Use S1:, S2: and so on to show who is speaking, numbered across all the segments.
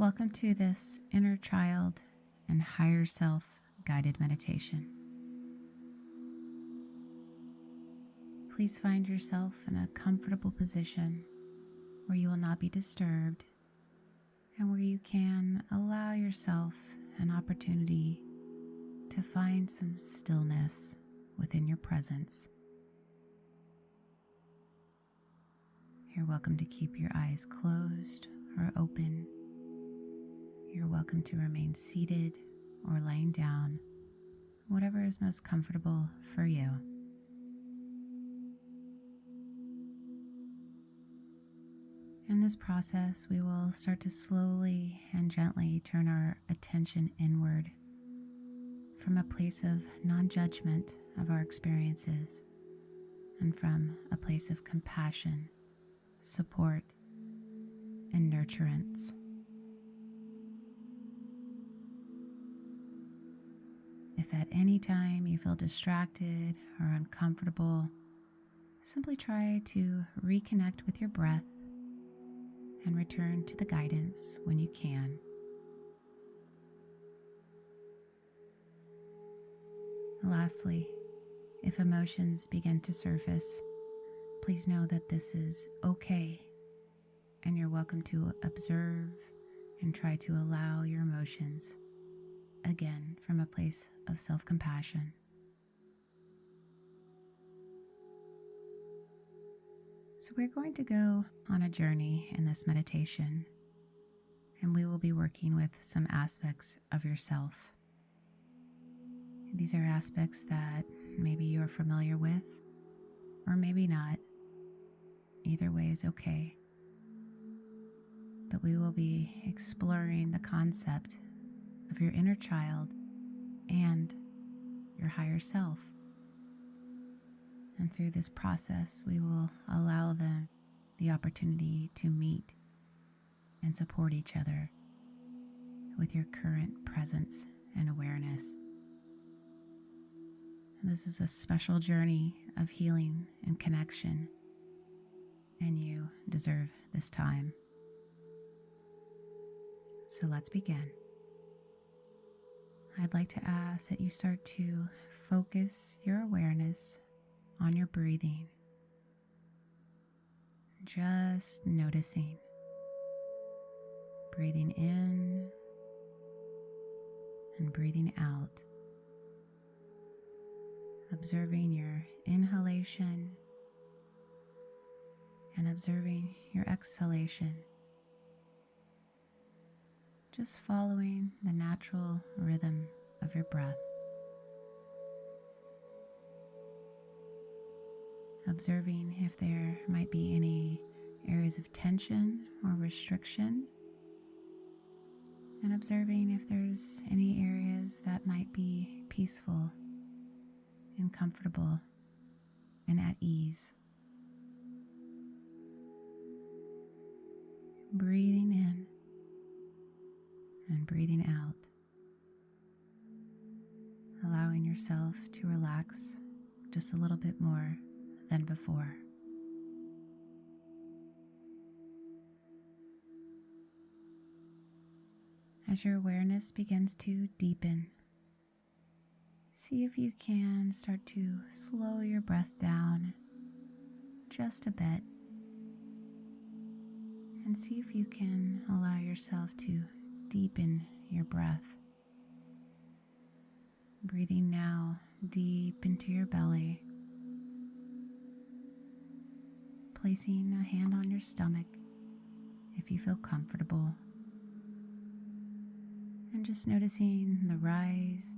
S1: Welcome to this inner child and higher self guided meditation. Please find yourself in a comfortable position where you will not be disturbed and where you can allow yourself an opportunity to find some stillness within your presence. You're welcome to keep your eyes closed or open. You're welcome to remain seated or laying down, whatever is most comfortable for you. In this process, we will start to slowly and gently turn our attention inward from a place of non-judgment of our experiences and from a place of compassion, support, and nurturance. If at any time you feel distracted or uncomfortable, simply try to reconnect with your breath and return to the guidance when you can. Lastly, if emotions begin to surface, please know that this is okay, and you're welcome to observe and try to allow your emotions, again from a place of self-compassion. So we're going to go on a journey in this meditation, and we will be working with some aspects of yourself. These are aspects that maybe you're familiar with, or maybe not. Either way is okay. But we will be exploring the concept of your inner child and your higher self. And through this process, we will allow them the opportunity to meet and support each other with your current presence and awareness. And this is a special journey of healing and connection, and you deserve this time. So let's begin. I'd like to ask that you start to focus your awareness on your breathing, just noticing, breathing in and breathing out, observing your inhalation and observing your exhalation, just following the natural rhythm of your breath. Observing if there might be any areas of tension or restriction, and observing if there's any areas that might be peaceful and comfortable and at ease. Breathing in and breathing out, allowing yourself to relax just a little bit more than before. As your awareness begins to deepen, see if you can start to slow your breath down just a bit, and see if you can allow yourself to deepen your breath. Breathing now deep into your belly, placing a hand on your stomach if you feel comfortable, and just noticing the rise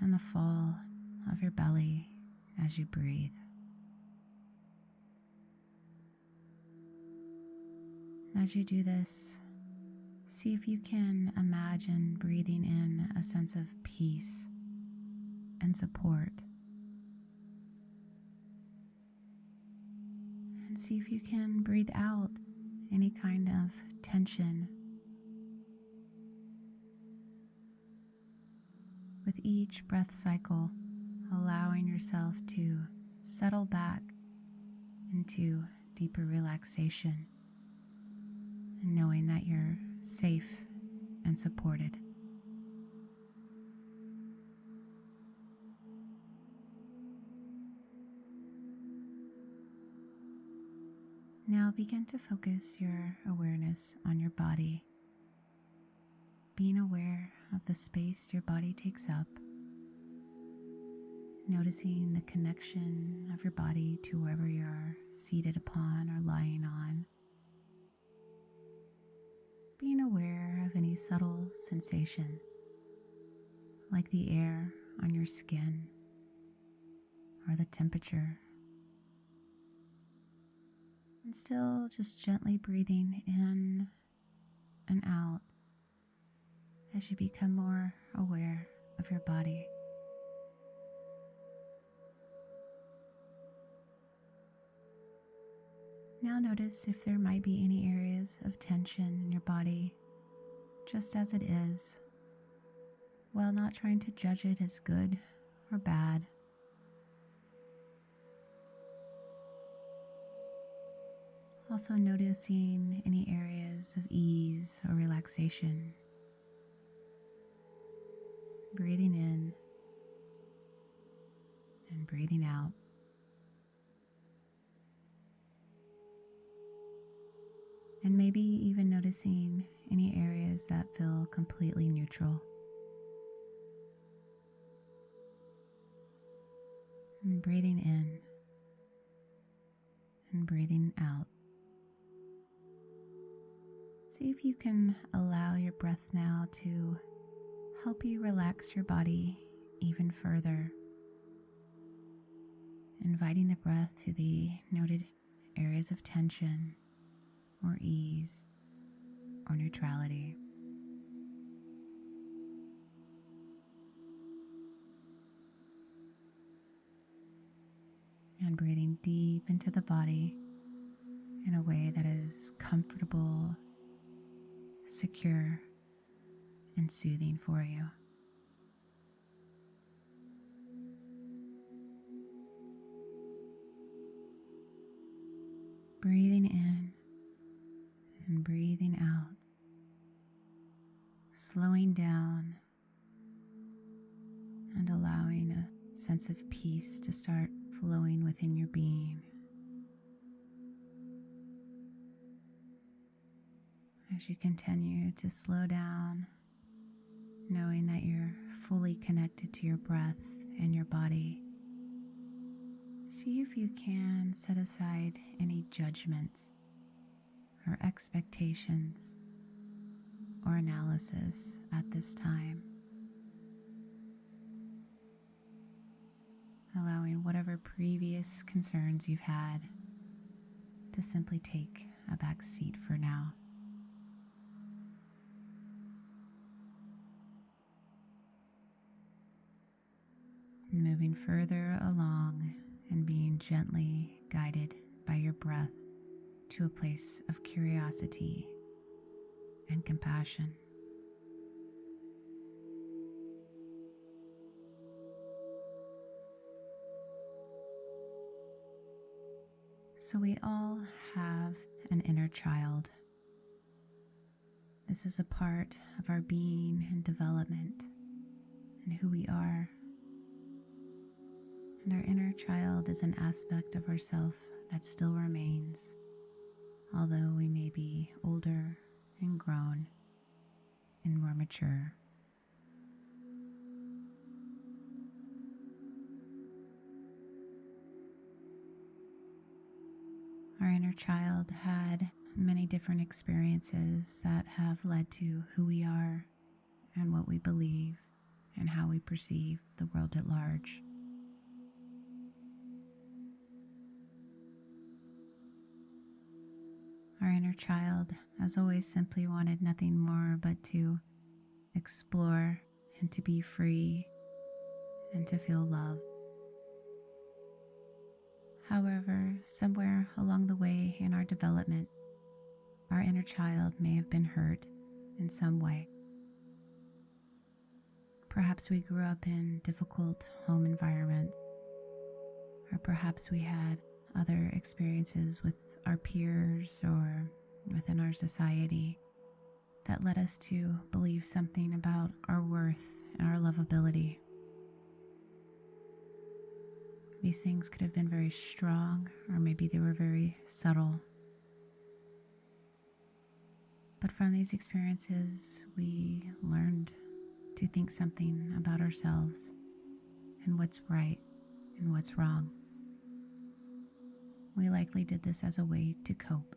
S1: and the fall of your belly as you breathe. As you do this, see if you can imagine breathing in a sense of peace and support. And see if you can breathe out any kind of tension. With each breath cycle, allowing yourself to settle back into deeper relaxation, and knowing that you're safe and supported. Now begin to focus your awareness on your body, being aware of the space your body takes up, noticing the connection of your body to wherever you're seated upon or lying on, being aware of any subtle sensations like the air on your skin or the temperature, and still just gently breathing in and out as you become more aware of your body. Now notice if there might be any areas of tension in your body, just as it is, while not trying to judge it as good or bad. Also noticing any areas of ease or relaxation. Breathing in and breathing out. And maybe even noticing any areas that feel completely neutral. And breathing in and breathing out. See if you can allow your breath now to help you relax your body even further, inviting the breath to the noted areas of tension or ease or neutrality. And breathing deep into the body in a way that is comfortable, secure, and soothing for you. Breathing in and breathing out, slowing down and allowing a sense of peace to start flowing within your being. As you continue to slow down, knowing that you're fully connected to your breath and your body, see if you can set aside any judgments or expectations or analysis at this time, allowing whatever previous concerns you've had to simply take a back seat for now. Moving further along and being gently guided by your breath to a place of curiosity and compassion. So we all have an inner child. This is a part of our being and development and who we are. And our inner child is an aspect of ourself that still remains, although we may be older and grown and more mature. Our inner child had many different experiences that have led to who we are and what we believe and how we perceive the world at large. Our inner child has always simply wanted nothing more but to explore and to be free and to feel love. However, somewhere along the way in our development, our inner child may have been hurt in some way. Perhaps we grew up in difficult home environments, or perhaps we had other experiences with our peers or within our society that led us to believe something about our worth and our lovability. These things could have been very strong, or maybe they were very subtle. But from these experiences, we learned to think something about ourselves and what's right and what's wrong. We likely did this as a way to cope.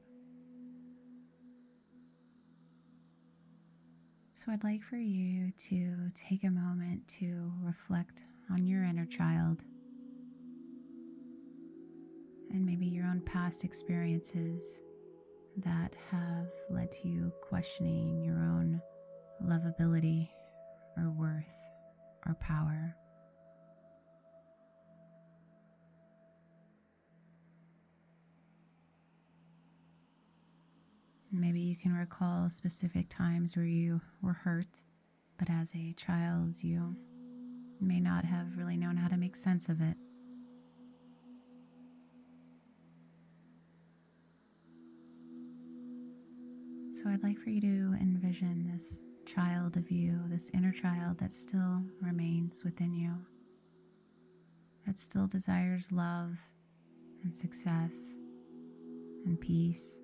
S1: So I'd like for you to take a moment to reflect on your inner child and maybe your own past experiences that have led to you questioning your own lovability or worth or power. Maybe you can recall specific times where you were hurt, but as a child you may not have really known how to make sense of it. So I'd like for you to envision this child of you, this inner child that still remains within you, that still desires love and success and peace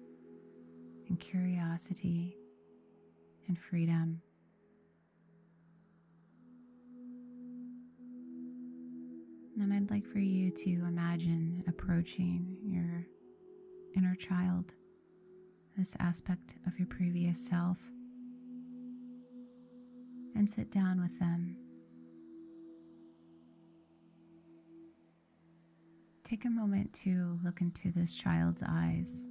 S1: and curiosity and freedom. And I'd like for you to imagine approaching your inner child, this aspect of your previous self, and sit down with them. Take a moment to look into this child's eyes.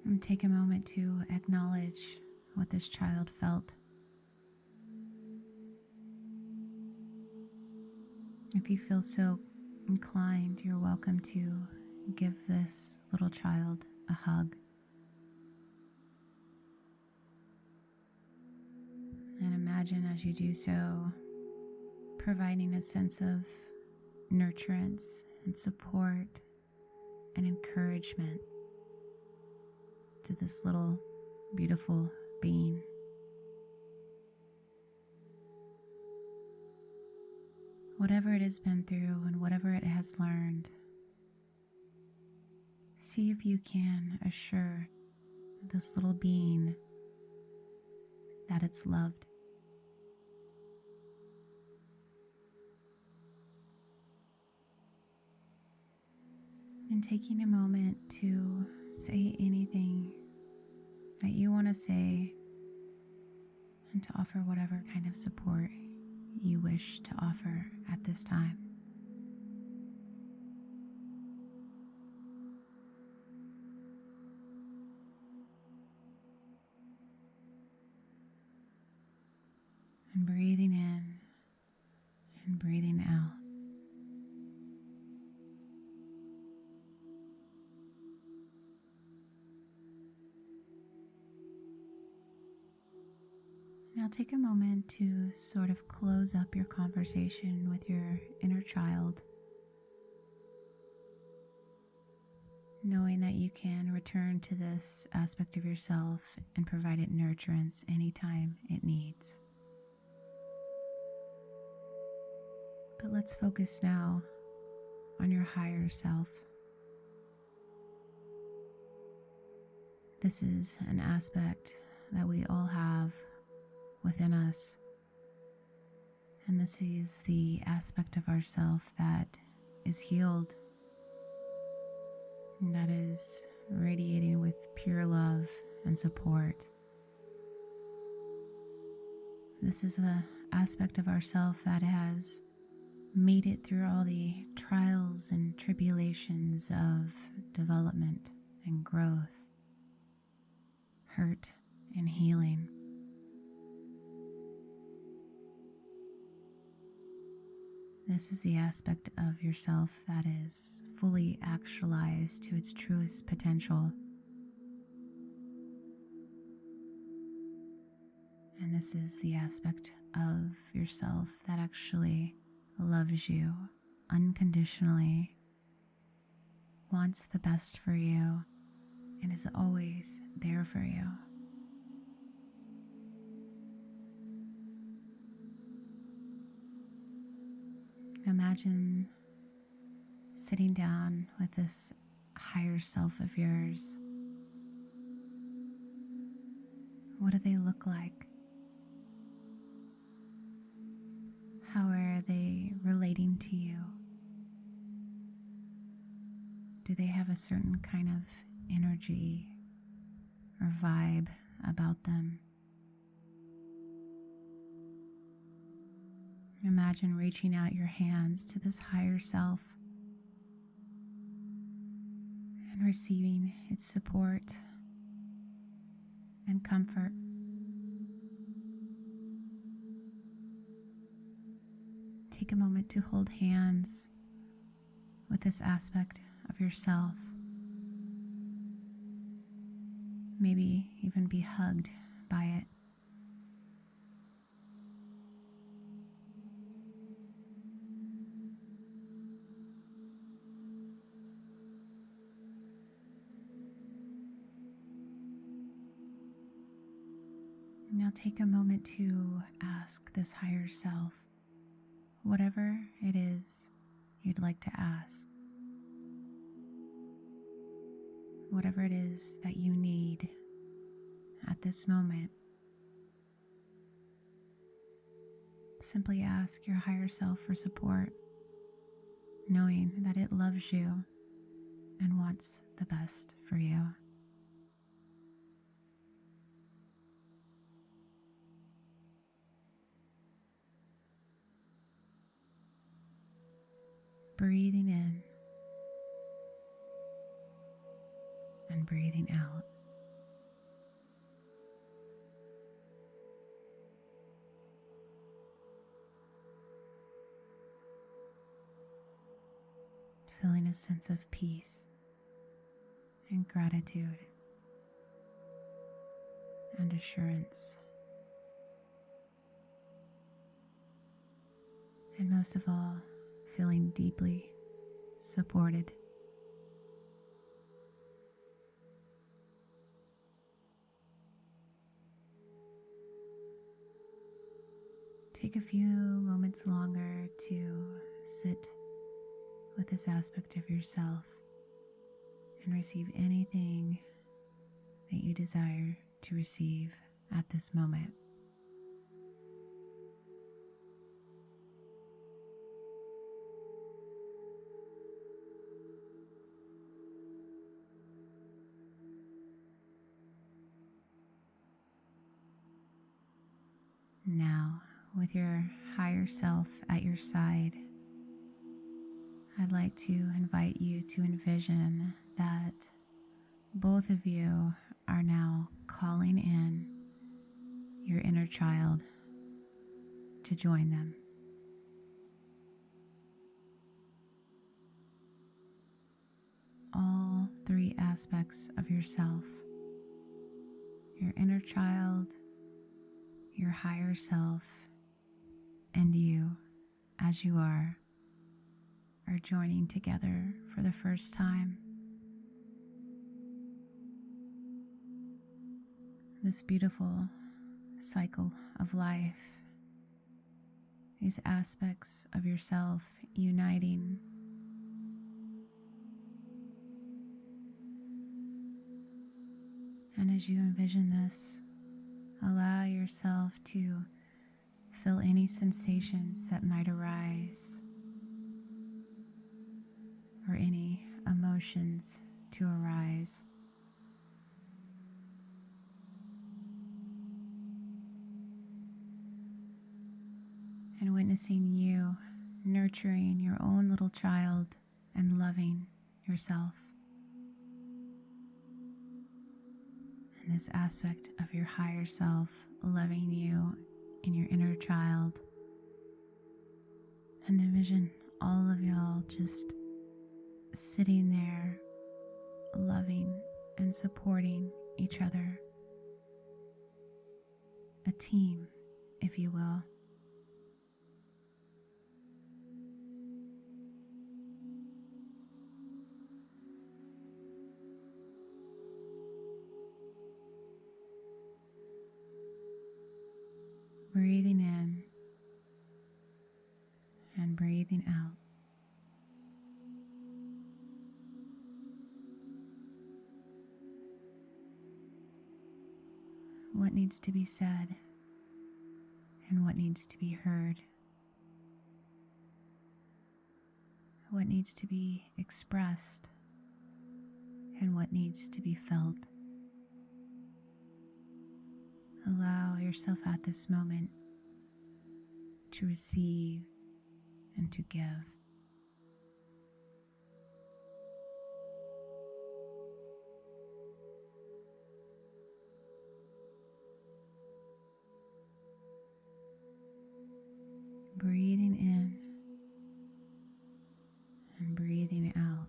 S1: And take a moment to acknowledge what this child felt. If you feel so inclined, you're welcome to give this little child a hug. And imagine as you do so, providing a sense of nurturance and support and encouragement to this little beautiful being. Whatever it has been through and whatever it has learned, see if you can assure this little being that it's loved. And taking a moment to say anything that you want to say and to offer whatever kind of support you wish to offer at this time. And breathing in and breathing out. Now take a moment to sort of close up your conversation with your inner child, knowing that you can return to this aspect of yourself and provide it nurturance anytime it needs. But let's focus now on your higher self. This is an aspect that we all have within us. And this is the aspect of ourself that is healed, and that is radiating with pure love and support. This is an aspect of ourself that has made it through all the trials and tribulations of development and growth, hurt and healing. This is the aspect of yourself that is fully actualized to its truest potential. And this is the aspect of yourself that actually loves you unconditionally, wants the best for you, and is always there for you. Imagine sitting down with this higher self of yours. What do they look like? How are they relating to you? Do they have a certain kind of energy or vibe about them? Imagine reaching out your hands to this higher self and receiving its support and comfort. Take a moment to hold hands with this aspect of yourself. Maybe even be hugged by it. Now take a moment to ask this higher self whatever it is you'd like to ask. Whatever it is that you need at this moment. Simply ask your higher self for support, knowing that it loves you and wants the best for you. Breathing in and breathing out. Feeling a sense of peace and gratitude and assurance. And most of all, feeling deeply supported. Take a few moments longer to sit with this aspect of yourself and receive anything that you desire to receive at this moment. Now, with your higher self at your side, I'd like to invite you to envision that both of you are now calling in your inner child to join them. All three aspects of yourself, your inner child, your higher self, and you as you are joining together for the first time. This beautiful cycle of life, these aspects of yourself uniting. And as you envision this, allow yourself to feel any sensations that might arise or any emotions to arise. And witnessing you nurturing your own little child and loving yourself. And this aspect of your higher self loving you in your inner child. And envision all of y'all just sitting there, loving and supporting each other. A team, if you will. and breathing out. What needs to be said and what needs to be heard, what needs to be expressed and what needs to be felt. Allow yourself at this moment to receive and to give. Breathing in and breathing out.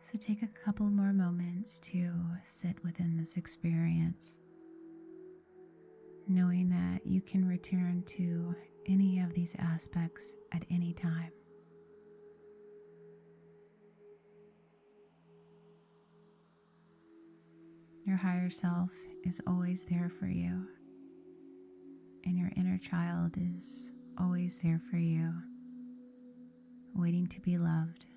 S1: So take a couple more moments to sit within this experience, knowing that you can return to any of these aspects at any time. Your higher self is always there for you, and your inner child is always there for you, waiting to be loved.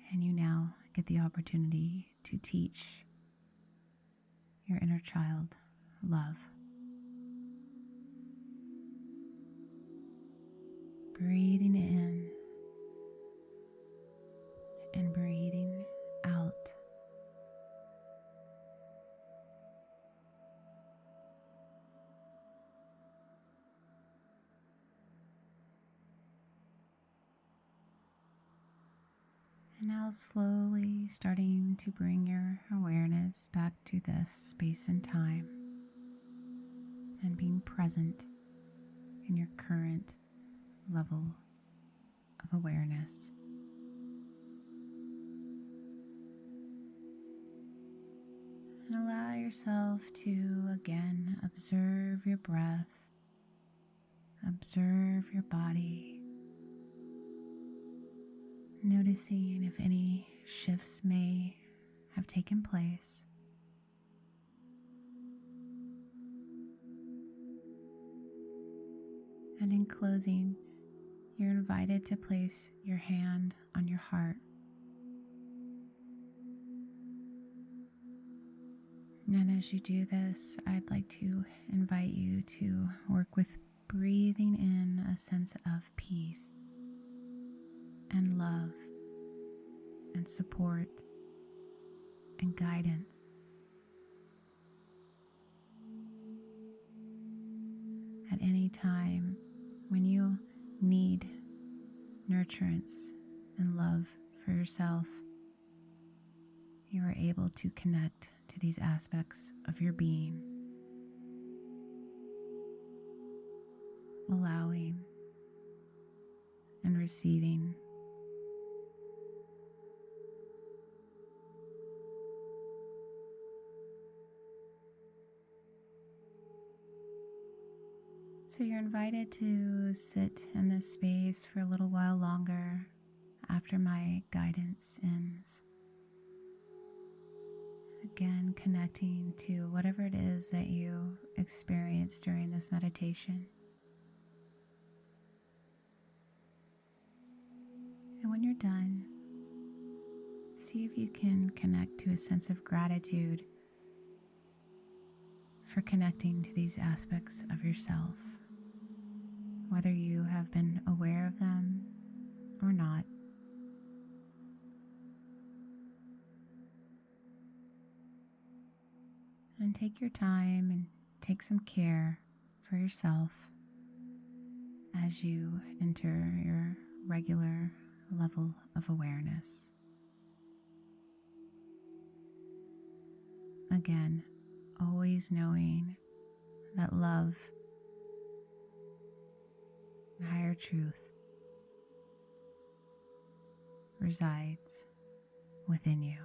S1: And you now get the opportunity to teach your inner child love. Breathing in and breathing out. And now slowly starting to bring your awareness back to this space and time and being present in your current level of awareness. And allow yourself to again observe your breath, observe your body, noticing if any shifts may have taken place. And in closing, you're invited to place your hand on your heart. And as you do this, I'd like to invite you to work with breathing in a sense of peace and love and support and guidance. At any time when you need nurturance and love for yourself, you are able to connect to these aspects of your being, allowing and receiving. So you're invited to sit in this space for a little while longer after my guidance ends. Again, connecting to whatever it is that you experience during this meditation. And when you're done, see if you can connect to a sense of gratitude for connecting to these aspects of yourself, whether you have been aware of them or not. And take your time and take some care for yourself as you enter your regular level of awareness. Again, always knowing that love and higher truth resides within you.